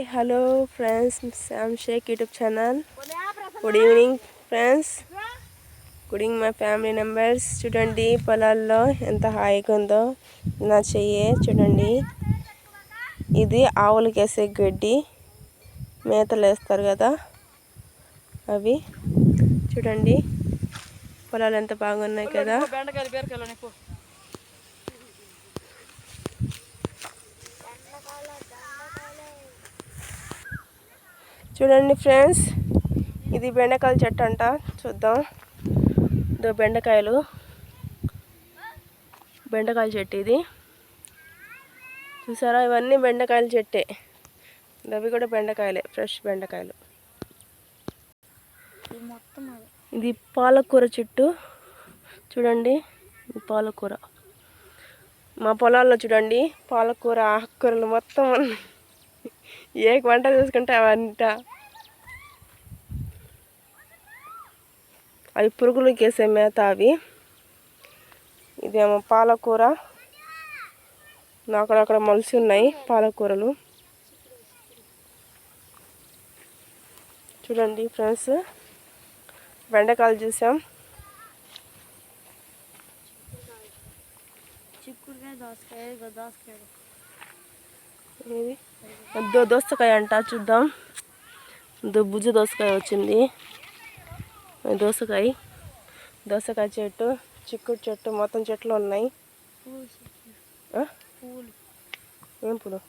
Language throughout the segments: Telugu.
Hello friends, Sam Shaikh YouTube channel. Good evening friends, good evening my family members. చూడండి పొలాల్లో ఎంత హాయిగా ఉందో నా చెయ్యే. చూడండి, ఇది ఆవులకి వేసే గడ్డి, మేతలు వేస్తారు కదా అవి. చూడండి పొలాలు ఎంత బాగున్నాయి కదా. చూడండి ఫ్రెండ్స్, ఇది బెండకాయల చెట్టు అంట. చూద్దాం, ఇదో బెండకాయల చెట్టు ఇది. చూసారా, ఇవన్నీ బెండకాయల చెట్టే. అవి కూడా బెండకాయలే, ఫ్రెష్ బెండకాయలు. ఇది పాలకూర చెట్టు. చూడండి, పాలకూర. మా పొలాల్లో చూడండి పాలకూర, ఆకుకూరలు మొత్తం ఏ వంట చూసుకుంటే అవంట. అవి పురుగులకి వేసే మేత అవి. ఇదేమో పాలకూర, అక్కడక్కడ మొలిసి ఉన్నాయి పాలకూరలు. చూడండి ఫ్రెండ్స్, బెండకాయలు చూసాం. దోసకాయ అంట. చూద్దాం, బుజ్జి దోసకాయ వచ్చింది. దోసకాయ చెట్టు, చిక్కుడు చెట్టు, మొత్తం చెట్లు ఉన్నాయి. ఏం పూలు?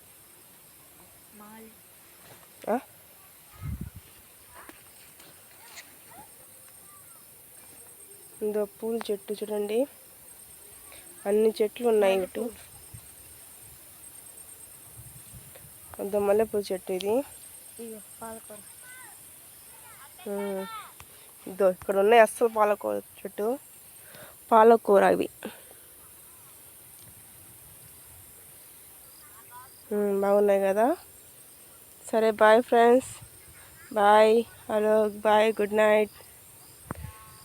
ఇదో పూల చెట్టు. చూడండి, అన్ని చెట్లు ఉన్నాయి. ఇటు అదో మల్లెపూల చెట్టు. ఇది ఇదో ఇక్కడ ఉన్నాయి అస్సలు పాలకూర చెట్టు, పాలకూర ఇవి. బాగున్నాయి కదా. సరే, bye friends, bye, hello, bye, good night,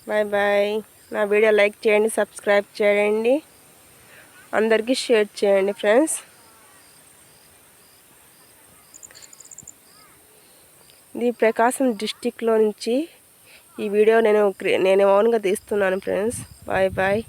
bye bye. నా వీడియో లైక్ చేయండి, సబ్స్క్రైబ్ చేయండి, అందరికీ షేర్ చేయండి ఫ్రెండ్స్. ఇది ప్రకాశం డిస్టిక్లో నుంచి ఈ వీడియో నేను ఓన్గా తీస్తున్నాను ఫ్రెండ్స్. Bye bye.